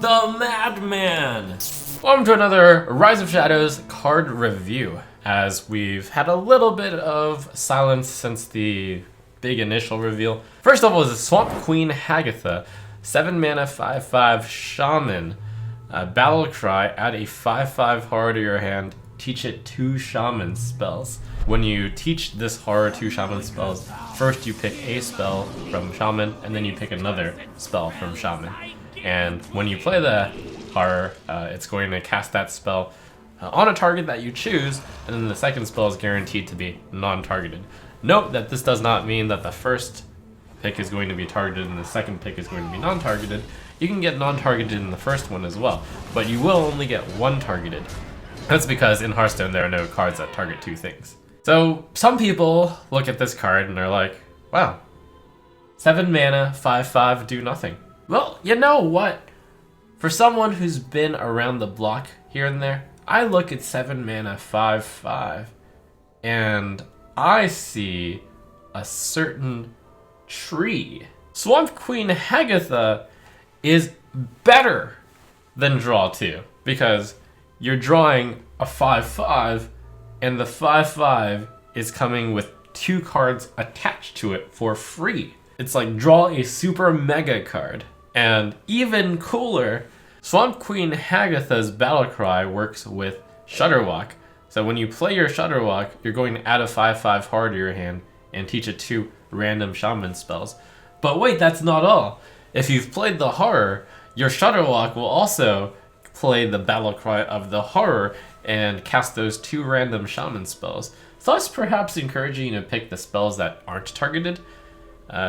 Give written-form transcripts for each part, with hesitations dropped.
the Madman! Welcome to another Rise of Shadows card review, as we've had a little bit of silence since the big initial reveal. First of all is Swamp Queen Hagatha, 7 mana 5/5 Shaman. Battle Cry, add a 5/5 horror to your hand, teach it 2 Shaman spells. When you teach this horror 2 Shaman spells, first you pick a spell from Shaman, and then you pick another spell from Shaman. And when you play the horror, it's going to cast that spell on a target that you choose, and then the second spell is guaranteed to be non-targeted. Note that this does not mean that the first pick is going to be targeted and the second pick is going to be non-targeted. You can get non-targeted in the first one as well, but you will only get one targeted. That's because in Hearthstone there are no cards that target 2 things. So some people look at this card and they're like, wow, 7 mana, 5/5, do nothing. Well, you know what? For someone who's been around the block here and there, I look at 7 mana, 5/5, and I see a certain tree. Swamp Queen Hagatha is better than draw 2, because you're drawing a 5/5, and the 5/5 is coming with 2 cards attached to it for free. It's like draw a super mega card. And even cooler, Swamp Queen Hagatha's Battle Cry works with Shudderwock. So when you play your Shudderwock, you're going to add a 5/5 horror to your hand and teach it 2 random Shaman spells. But wait, that's not all. If you've played the horror, your Shudderwock will also play the Battle Cry of the horror and cast those 2 random Shaman spells, thus perhaps encouraging you to pick the spells that aren't targeted,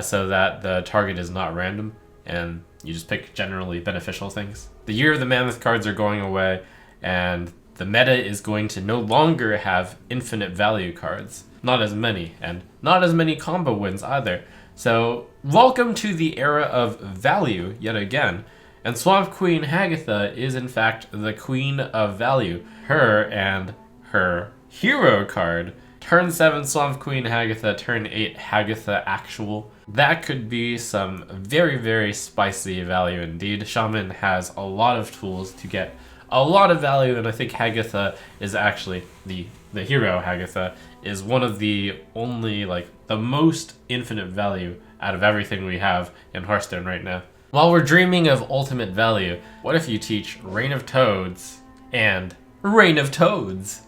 so that the target is not random and you just pick generally beneficial things. The Year of the Mammoth cards are going away, and the meta is going to no longer have infinite value cards. Not as many, and not as many combo wins either. So welcome to the era of value yet again. And Swamp Queen Hagatha is in fact the queen of value. Her and her hero card, turn 7 Swamp Queen Hagatha, turn 8 Hagatha Actual. That could be some very, very spicy value indeed. Shaman has a lot of tools to get a lot of value, and I think Hagatha is actually, the hero Hagatha, is one of the only, like, the most infinite value out of everything we have in Hearthstone right now. While we're dreaming of ultimate value, what if you teach Reign of Toads and Reign of Toads?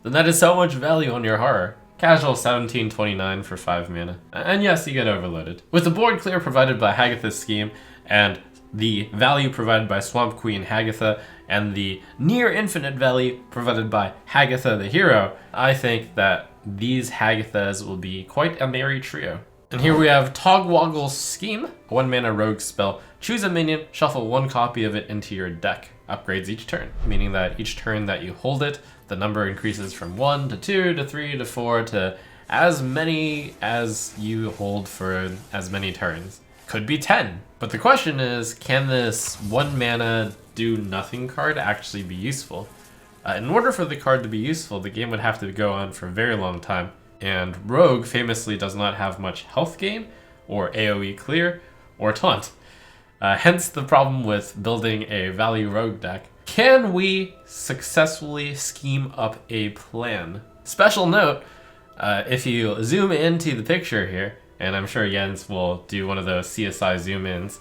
Then that is so much value on your horror. Casual 17/29 for 5 mana. And yes, you get overloaded. With the board clear provided by Hagatha's scheme, and the value provided by Swamp Queen Hagatha, and the near infinite value provided by Hagatha the hero, I think that these Hagathas will be quite a merry trio. And here we have Togwaggle's Scheme, a 1 mana rogue spell. Choose a minion, shuffle 1 copy of it into your deck. Upgrades each turn, meaning that each turn that you hold it, the number increases from 1 to 2 to 3 to 4 to as many as you hold for as many turns. Could be 10. But the question is, can this 1 mana do nothing card actually be useful? In order for the card to be useful, the game would have to go on for a very long time. And Rogue famously does not have much health gain, or AoE clear, or taunt. Hence the problem with building a value Rogue deck. Can we successfully scheme up a plan? Special note, if you zoom into the picture here, and I'm sure Jens will do one of those CSI zoom-ins,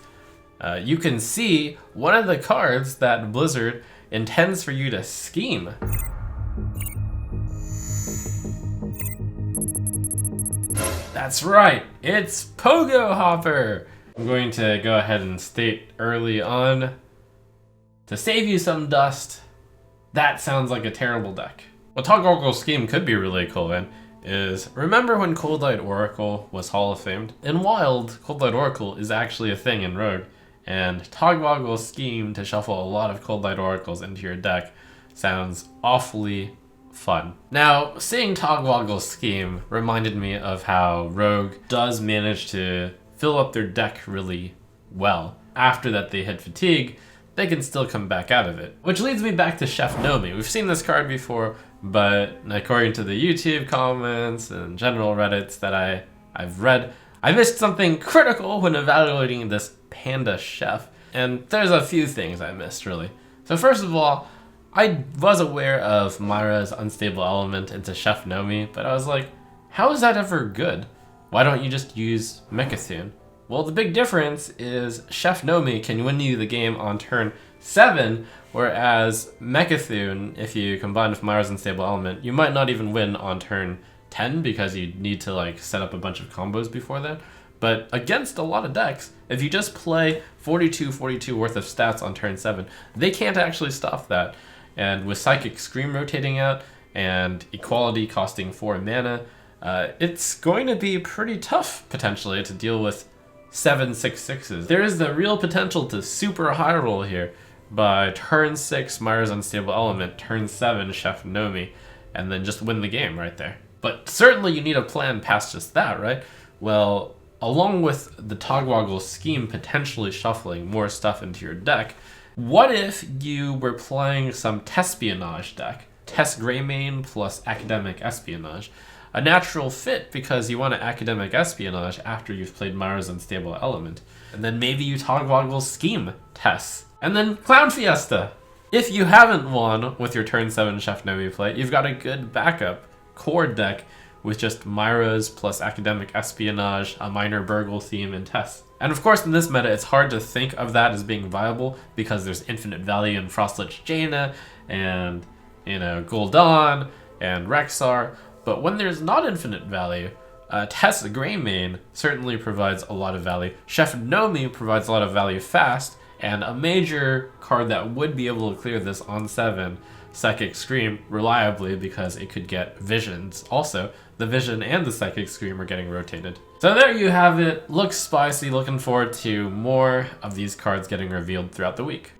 you can see one of the cards that Blizzard intends for you to scheme. That's right, it's Pogo Hopper! I'm going to go ahead and state early on, to save you some dust, that sounds like a terrible deck. What Togwaggle's Scheme could be really cool in is, remember when Cold Light Oracle was Hall of Famed? In Wild, Cold Light Oracle is actually a thing in Rogue, and Togwaggle's Scheme to shuffle a lot of Cold Light Oracles into your deck sounds awfully fun. Now, seeing Togwaggle's Scheme reminded me of how Rogue does manage to fill up their deck really well. After that they hit fatigue, they can still come back out of it. Which leads me back to Chef Nomi. We've seen this card before, but according to the YouTube comments and general Reddits that I've read, I missed something critical when evaluating this Panda Chef. and there's a few things I missed, really. So first of all, I was aware of Myra's Unstable Element into Chef Nomi, but I was like, how is that ever good? Why don't you just use Mecha'thun? Well, the big difference is Chef Nomi can win you the game on turn 7, whereas Mecha'thun, if you combine with Myra's Unstable Element, you might not even win on turn 10 because you need to like set up a bunch of combos before that. But against a lot of decks, if you just play 42 worth of stats on turn 7, they can't actually stop that. And with Psychic Scream rotating out and Equality costing 4 mana, it's going to be pretty tough, potentially, to deal with 7/6/6s. There is the real potential to super high roll here by turn 6 Myra's Unstable Element, turn 7 Chef Nomi, and then just win the game right there. But certainly you need a plan past just that, right? Well, along with the Togwaggle scheme potentially shuffling more stuff into your deck, what if you were playing some Tespionage deck? Test Greymane plus Academic Espionage. A natural fit because you want to Academic Espionage after you've played Myra's Unstable Element. And then maybe you Togwaggle scheme Tess. And then Clown Fiesta! If you haven't won with your turn 7 Chef Nomi play, you've got a good backup core deck with just Myra's plus Academic Espionage, a minor Burgle theme, and Tess. And of course in this meta it's hard to think of that as being viable because there's infinite value in Frostlich Jaina and, Gul'dan and Rexxar. But when there's not infinite value, Tess Greymane certainly provides a lot of value. Chef Nomi provides a lot of value fast, and a major card that would be able to clear this on 7, Psychic Scream, reliably because it could get Visions. Also, the Vision and the Psychic Scream are getting rotated. So there you have it. Looks spicy. Looking forward to more of these cards getting revealed throughout the week.